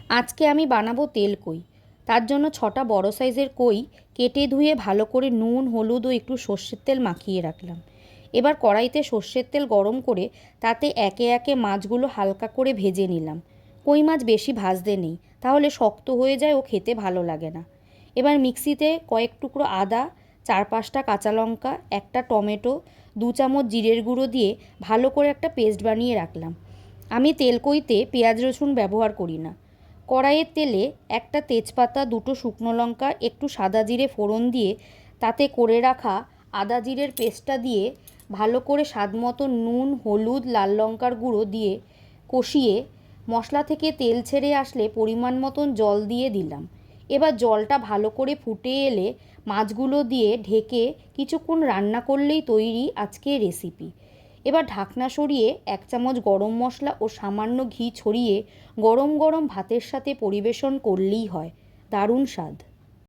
আজকে আমি বানাবো তেল কই। তার জন্য 6টা বড় সাইজের কই কেটে ধুয়ে ভালো করে নুন হলুদ ও একটু সর্ষের তেল মাখিয়ে রাখলাম। এবার কড়াইতে সর্ষের তেল গরম করে তাতে একে একে মাছগুলো হালকা করে ভেজে নিলাম। কই মাছ বেশি ভাজতে নেই, তাহলে শক্ত হয়ে যায় ও খেতে ভালো লাগে না। এবার মিক্সিতে কয়েক টুকরো আদা, 4-5টা কাঁচা লঙ্কা, একটা টমেটো, 2 চামচ জিরের গুঁড়ো দিয়ে ভালো করে একটা পেস্ট বানিয়ে রাখলাম। আমি তেল কইতে পেঁয়াজ রসুন ব্যবহার করি না। কড়াইয়ের তেলে একটা তেজপাতা, 2টো শুকনো লঙ্কা, একটু সাদা জিরে ফোড়ন দিয়ে তাতে করে রাখা আদা জিরের পেস্টটা দিয়ে ভালো করে স্বাদ মতো নুন হলুদ লাল লঙ্কার গুঁড়ো দিয়ে কষিয়ে মশলা থেকে তেল ছেড়ে আসলে পরিমাণ মতন জল দিয়ে দিলাম। এবার জলটা ভালো করে ফুটে এলে মাছগুলো দিয়ে ঢেকে কিছুক্ষণ রান্না করলেই তৈরি আজকের রেসিপি। এবার ঢাকনা সরিয়ে 1 চামচ গরম মশলা ও সামান্য ঘি ছড়িয়ে গরম গরম ভাতের সাথে পরিবেশন করলেই হয়। দারুণ স্বাদ।